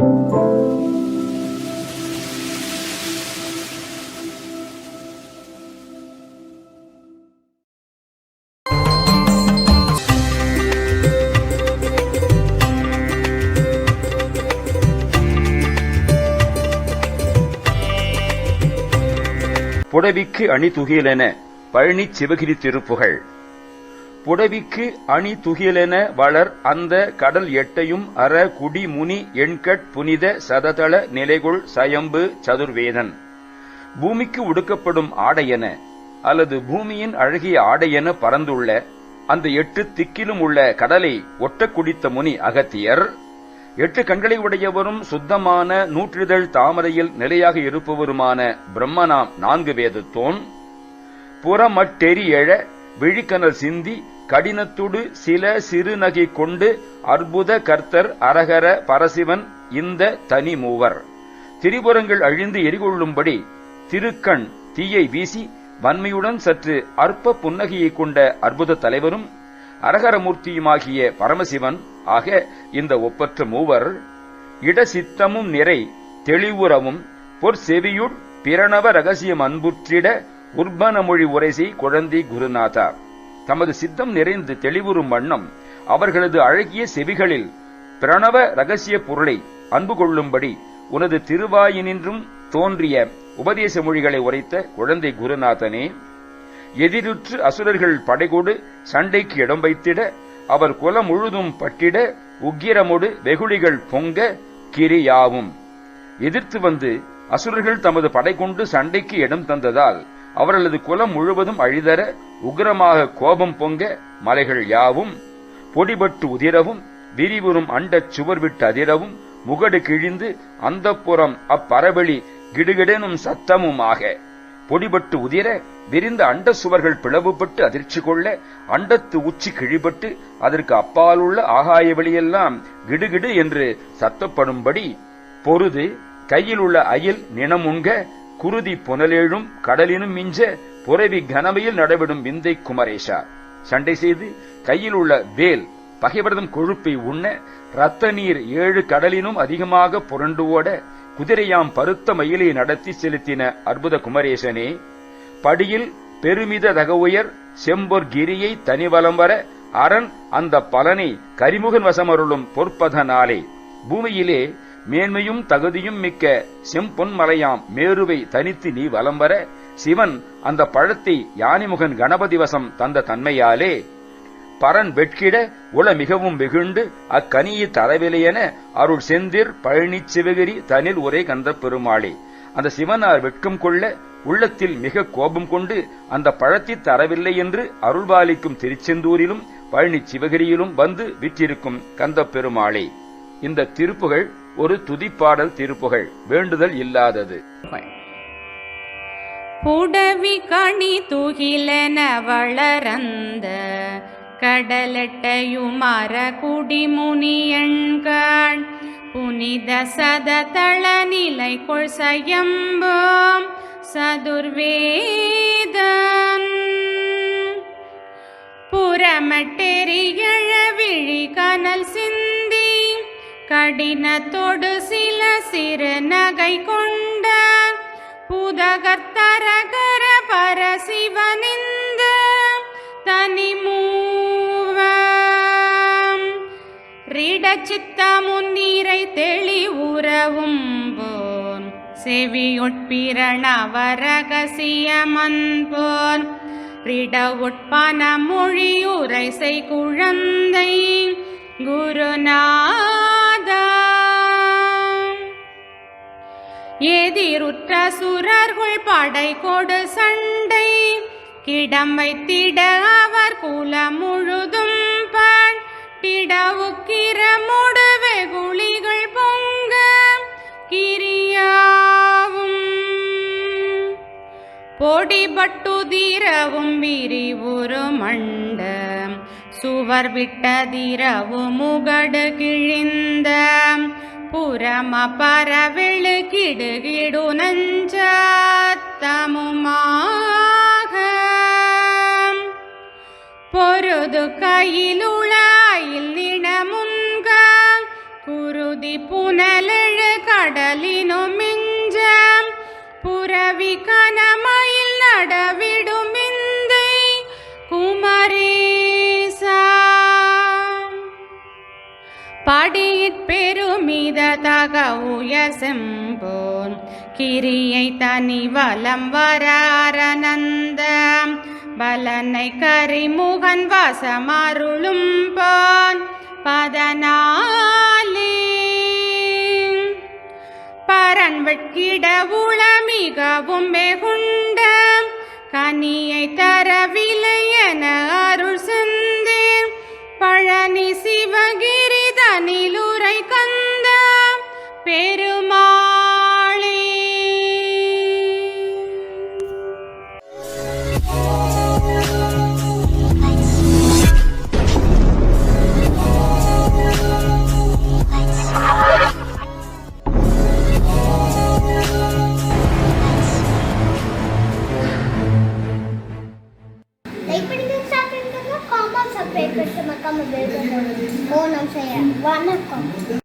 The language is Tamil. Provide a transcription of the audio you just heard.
புடவிக்கு அணி துகிலென பழனி சிவகிரி திருப்புகழ். புடவிக்கு அணி துகிலென வளர் அந்த கடல் எட்டையும் அற குடி முனி எண்கட் புனித சததள நிலைகொள் சயம்பு சதுர்வேதன். பூமிக்கு உடுக்கப்படும் ஆடையென அல்லது பூமியின் அழகிய ஆடையென பறந்துள்ள அந்த 8 திக்கிலும் உள்ள கடலை ஒட்ட குடித்த முனி அகத்தியர், 8 கண்களை உடையவரும் சுத்தமான நூற்றிதழ் தாமரையில் நிலையாக இருப்பவருமான பிரம்மனாம் 4 வேதத்தோன், புறமட்டெரி எழ விழிக்கனல் சிந்தி கடினத்துடு சில சிறுநகை கொண்டு அற்புத கர்த்தர் அரகர பரசிவன் இந்த தனி மூவர். திரிபுரங்கள் அழிந்து எரிகொள்ளும்படி திருக்கண் தீயை வீசி வன்மையுடன் சற்று அற்ப புன்னகையை கொண்ட அற்புத தலைவரும் அரகரமூர்த்தியுமாகிய பரமசிவன் ஆக இந்த ஒப்பற்ற மூவர், இடசித்தமும் நிறை தெளிவுறவும் பொற்செவியுட் பிரணவ ரகசியம் அன்புற்றிட உர்பன மொழி உரைசை குழந்தை குருநாதா. தமது சித்தம் நிறைந்து தெளிவுறும் வண்ணம் அவர்களது அழகிய செவிகளில் பிரணவ ரகசிய பொருளை அன்பு கொள்ளும்படி உனது திருவாயினின்றும் தோன்றிய உபதேச மொழிகளை உரைத்த குழந்தை குருநாதனே, எதிருற்று அசுரர்கள் படைகொடு சண்டைக்கு இடம் வைத்திட அவர் குலம் முழுதும் பட்டிட உக்கிரமொடு வெகுளிகள் பொங்க கிரியாவும். எதிர்த்து வந்து அசுரர்கள் தமது படை கொண்டு சண்டைக்கு இடம் தந்ததால் அவர்களது குலம் முழுவதும் அழிதர உக்கிரமாக கோபம் பொங்க மலைகள் யாவும் பொடிபட்டு உதிரவும் விரிவுறும் அண்டச் சுவர் விட்டு அதிரவும் முகடு கிழிந்து அந்தப்புறம் அப்பரவெளி கிடுகிடனும் சத்தமுமாக பொடிபட்டு உதிர விரிந்த அண்ட சுவர்கள் பிளவுபட்டு அதிர்ச்சி கொள்ள அண்டத்து உச்சி கிழிபட்டு அதற்கு அப்பாலுள்ள ஆகாய வெளியெல்லாம் கிடுகிடு என்று சத்தப்படும்படி பொருது கையில் உள்ள அயில் நினமுங்க குருதி புனலேழும் கடலினும் மிஞ்ச புரவி கனவையில் நடவிடும் விந்தை குமரேஷா. சண்டை செய்து கையில் உள்ள வேல் பகைவரதம் கொழுப்பை உண்ண இரத்த நீர் 7 கடலினும் அதிகமாக புரண்டு ஓட குதிரையாம் பருத்த மயிலை நடத்தி செலுத்தின அற்புத குமரேசனே, படியில் பெருமித தகவுயர் செம்பொற் கிரியை தனிவலம் வர அரண் அந்த பலனை கரிமுகன் வசமருளும் பொற்பதனாலே பூமியிலே மேன்மையும் தகுதியும் மிக்க செம்பொன் மலையாம் மேருவை தனித்து நீ வலம் வர சிவன் அந்த பழத்தை யானிமுகன் கணபதி வசம் தந்த தன்மையாலே பரன் வெட்கிட உள மிகவும் வெகுண்டு அக்கனியை தரவிலையென அருள் செந்திர் பழனி சிவகிரி தனில் உரை கந்த பெருமாளே. அந்த சிவனார் வெட்கம் கொள்ள உள்ளத்தில் மிக கோபம் கொண்டு அந்த பழத்தை தரவில்லை என்று அருள்பாலிக்கும் திருச்செந்தூரிலும் பழனி சிவகிரியிலும் வந்து விற்றிருக்கும் கந்த பெருமாளே. இந்த திருப்புகழ் ஒரு துதிப்பாடல் திருப்புகழ், வேண்டுதல் இல்லாதது. புடவி கணி துகிலென வளரந்த கடலெட்டையுமர குடிமுனியண்கான் புனித சததள நிலை கொள் சயம்பும் சதுர்வேதன். புறமட்டெரியழ விழி கனல் சிந்தி கடினத்தொடு சில சிறு நகை கொண்ட புதகர்த்தரகர பரசிவனிந்த தனிமூவம். ரிடச்சித்தமுன்னிரை தெளிவுறவும் போன் செவியொட்பிரணவரகசியமன்போன் ரிட உட்பன மொழியுரை செய் குழந்தை குருநாதா. எதிருற்ற சுரர்கள் படை கொடு சண்டை கிடம் வைத்திட அவர் குல முழுதும் பட்டிட உக்கிரமுடு வெகுளிகள் பொங்க கிரியாவும். பொடிபட்டுதிரவும் விரிவுறு மண்ட சுவர் விட்டதிரவு முகடு கிழிந்த புறம பரவெளு கிடுகிடு நஞ்சத்தமுமாக பொருது கையிலுளாயில் நினமுன்க குருதி பெருதி புனலெழு கடலினும் மிஞ்ச புரவி கனமயில் நடவிடும் விந்தை குமரேசா படியிற் பெருமித தக உயர் செம்போன் கிரியை தனி வலம் வராரநந்த பலனை கரிமுகன் வசமருளும் பான் பதனாலே பரன் வெட்கிட உள மிகவும் வெகுண்ட கனியை தரவில்லை என அருள் செந்தேன் பழனி சிவகிரி தனிலுரை கந்த பெருமாளே. Subscribe करके मक्का में बेल बटन ऑन ऑन से वनकम।